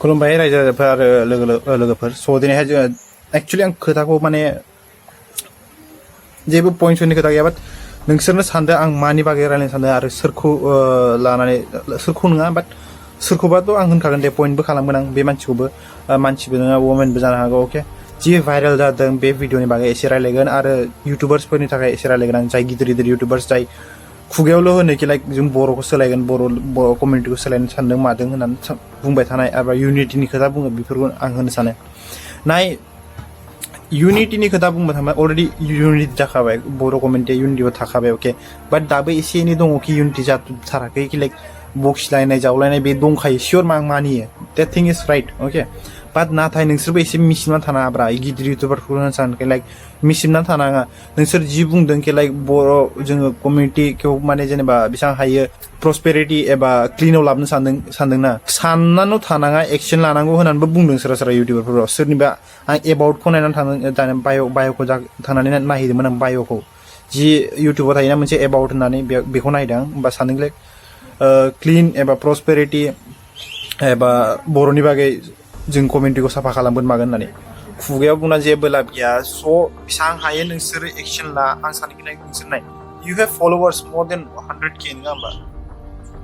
खुलुमबाय रायजोफोर आरो लोगोफोर स' दिनैहाय जोङो एक्चुअली आं खोथाखौ माने जेबो पइन्टसनि खोथा गैया बाट नोंसोरनो सानदों आं मानि बागै रायलायनो सानदों आरो सोरखौ लानानै सोरखौ नङा बाट सोरखौबाथ' आं होनखागोन दे पइन्टबो खालामगोन आं बे मानसिखौबो मानसिबो नङा वुमेनबो जानो हागौ अके जि भाइरेल जादों बे भिडिअनि बागै एसे रायलायगोन आरो इउटुबार्सफोरनि थाखाय एसे रायलायगोन आं जाय गिदिर गिदिर इउटुबार्स जाय खुगायावल' होनो कि लाइक जों बर'खौ सोलायगोन बर' कमिउनिटिखौ सोलायनो सानदों मादों होननानै बुंबाय थानाय आरो इउनिटिनि खोथा बुङो बेफोरखौ आं होनो सानो नाय इउनिटिनि खोथा बुंबाय थांबाय अलरेडि इउनिटि जाखाबाय बर' कमिउनिटिया इउनिटिबो थाखाबाय अके बाट दाबो एसे एनै दङ कि इउनिटि जाथाराखै कि लाइक बखिलायनाय जावलायनाय बे दंखायो सियर मा मानियो देट थिं इज राइट अके बाट नाथाय नोंसोरबो एसे मिसिमना थानाङाब्रा गिदिर इउटुबारफोरखौ होनो सानखै लाइक मिसिमना थानाङा नोंसोर जि बुंदों कि लाइक बर' जोङो कमिउनिटिखौ माने जेनेबा बेसेबां हायो प्रसपेरिटि एबा क्लिनाव लाबोनो सानदोंना साननानै थानाङा एक्सन लानांगौ होननानैबो बुंदों सोरबा सोरबा इउटुबारफोराव सोरनिबा आं एबाउटखौ नायनानै थांदों बाय'खौ थांनानै नायहैदोंमोन आं बाय'खौ जि इउटुबाव थायोना मोनसे एबाउट होननानै बेखौ नायदों आं होमबा सानदों लाइक क्लिन एबा प्रसपेरिटि एबा बर'नि बागै जों कमिउनिटिखौ साफा खालामगोन मागोन होननानै खुगायाव बुंना जेबो लाब गैया स' बेसेबां हायो नोंसोरो एक्सन ला आं सानखि नोंसोर नाय इउ हेभ फलोवार्स मोर देन 100K नङा होमबा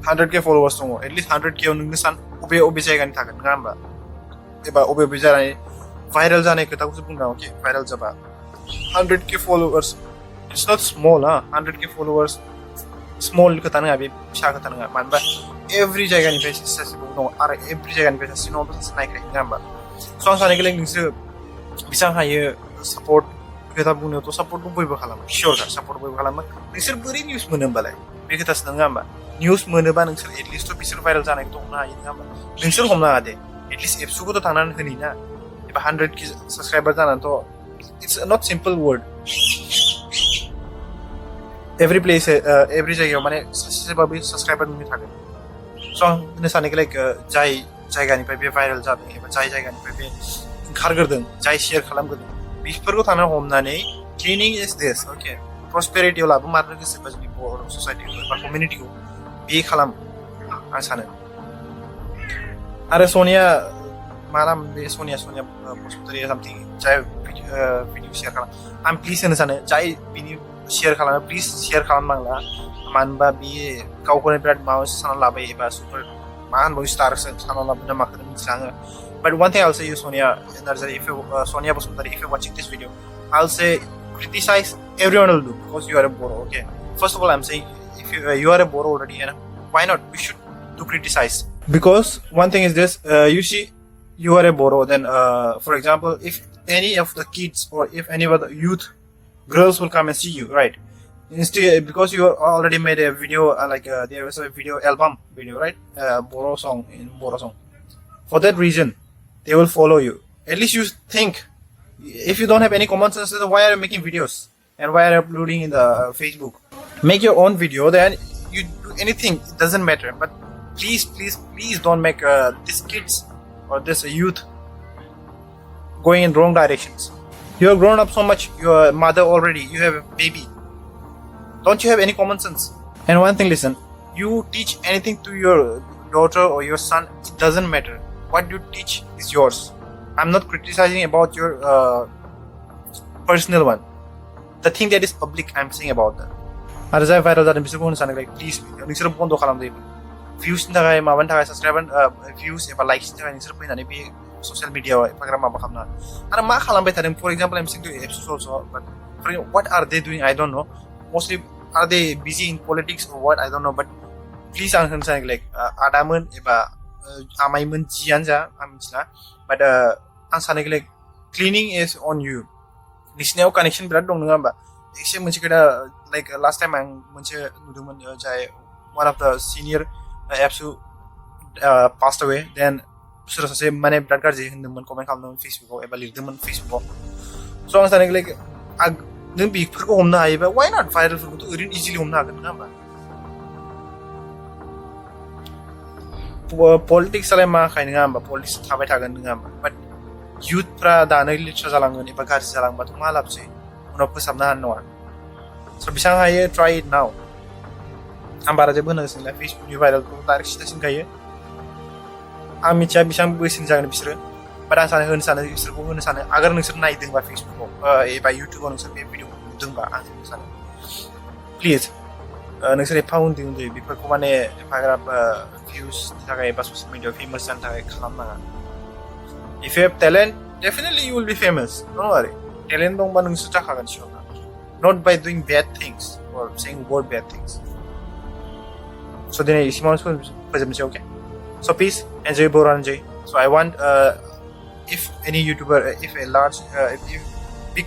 100K फलोवार्स दङ एटलिस्ट 100K आव नोंनो सान अबे जायगानि थागोन नङा होमबा एबा अबे जानाय भाइरेल जानाय खोथाखौसो बुंदों अके भाइरेल जाबा 100K followers it's not small 100K followers small खोथा नङा बे फिसा खोथा नङा मानो होनबा एभ्रि जायगानिफ्राय सासे दङ आरो एभ्रि जायगानिफ्राय सासे नङाबा सासे नायखायो नङा होमबा स' आं सानो लाइक नोंसोर बेसेबां हायो सापर्ट खोथा बुंनायावथ' सापर्टखौ बयबो खालामो सियरखा सापर्ट बयबो खालामो नोंसोर बोरै निउस मोनो होमबालाय बे खोथासो नङा होमबा निउस मोनोबा नोंसोर एटलिस्टथ' बिसोर भाइरेल जानायखौथ' हमनो हायो नङा होमबा नोंसोर हमनो हादे एटलिस्ट एबसुखौथ' थांनानै होनि ना एबा 100K साबसक्राइबार जानानैथ' it's not simple word every place every जायगायाव माने सासेबाबो साबसक्राइबार मोननो थागोन स' आं होनो सानो लाइक जाय जायगानिफ्राय बे भाइरेल जादों एबा जाय जायगानिफ्राय बे ओंखारग्रोदों जाय शेयार खालामग्रोदों बेफोरखौ थांनानै हमनानै क्लिनिं इज दिस अके प्रसपेरिटियाव लाबो मारनो गोसोबा जोंनि बर' ससाइटिखौ एबा कमिउनिटिखौ बे खालाम आं सानो आरो सनिया मा नाम बे सनिया बसुमतारी सामथिं जाय भिडिअ शेयार खालाम आं प्लिज होनो सानो जाय बिनि शेयार खालामो प्लिज शेयार खालामनांला मानो होनबा बियो गावखौनो बिराद माबा सानना लाबाय एबा सुपार मा होनबावो स्टारसो सानना लाबोना माखौनो मिथिला आङो but one thing I'll say you Sonia Narzari if you Sonia Basumatari if you're watching this video I'll say criticize everyone will do because you are a Boro okay first of all I'm saying if you are a Boro already and why not we should do criticize because one thing is this you see you are a Boro then for example if any of the kids or if any of the youth girls will come and see you right instead because you already made a video there was a video album video right Boro song for that reason they will follow you at least you think if you don't have any common sense then why are you making videos and why are you uploading in the Facebook make your own video then you do anything it doesn't matter but please don't make these kids or this youth going in wrong directions you have grown up so much your mother already you have a baby don't you have any common sense and one thing listen you teach anything to your daughter or your son it doesn't matter what you teach is yours I'm not criticizing about your personal one the thing that is public I'm saying about that आरो जाय viral जादों बिसोरखौ होनो सानो like please नोंसोर बन्द खालामदो भिउसनि थाखाय माबानि थाखाय साबसक्राइबार भिउस एबा लाइक्सनि थाखाय नोंसोर फैनानै बे ससियेल मिडियाआव एफाग्राब माबा खालामना आरो मा खालामबाय थादों फर example I'm saying to episodes also but what are they doing I don't know mostly are they busy in politics or what I don't know but please आं होनो सानो लाइक आदामोन एबा आमाइमोन जियानो जा आं मिथिला बाट आं सानो लाइक क्लिनिं इज अन इउ नोंसिनियाव कानेक्सन बिराद दं नङा होमबा एसे मोनसे खोथा लाइक लास्ट टाइम आं मोनसे नुदोंमोन जाय वान अफ द सिनियर एबसु पास्ट अवे देन सोरबा सासे माने बिराद गाज्रि होनदोंमोन कमेन्ट खालामदोंमोन फेसबुकाव एबा लिरदोंमोन फेसबुकाव स' आं सानो लाइक नों बेफोरखौ हमनो हायोबा वाइ नट भाइरेलफोरखौथ' ओरैनो इजिलि हमनो हागोन नङा होमबा पलिटिक्सआलाय मा खाय नङा होमबा पलिटिक्स थाबाय थागोन नङा होमबा बाट युथफ्रा दानो लेथ्रा जालांगोन एबा गाज्रि जालांबाथ' मा लाबसै उनाव फोसाबनो हानाय नङा स' बेसेबां हायो ट्राइ इट नाउ आं बारा जेबो होनो गोसो गैला फेसबुकनि भाइरेलखौ डाइरेक्ट सिदा सिनखायो आं मिथिया बेसेबां बैसोनि जागोन बिसोरो बाट आं होनो सानो बिसोरखौ होनो सानो आगोर नोंसोर नायदोंबा फेसबुकाव एबा इउटुबाव नोंसोर बे भिडिअखौ नुदोंबा आं होनो सानो प्लिज नोंसोर एफा उन्दै उन्दै बेफोरखौ माने एफाग्राब भिउसनि थाखाय एबा ससियेल मिडियाआव फेमास जानो थाखाय खालामनाङा इफ इउ हेभ टेलेन्ट डेफिनेटलि इउ will be famous don't worry talent दंबा नोंसोर जाखागोन सिगाङाव not by doing bad things or saying word bad things. So then okay. So please enjoy Boranjay. So I want if any YouTuber, if a large, if you big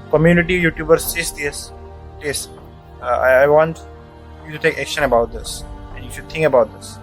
community YouTuber says this, please I want you to take action about this and you should think about this.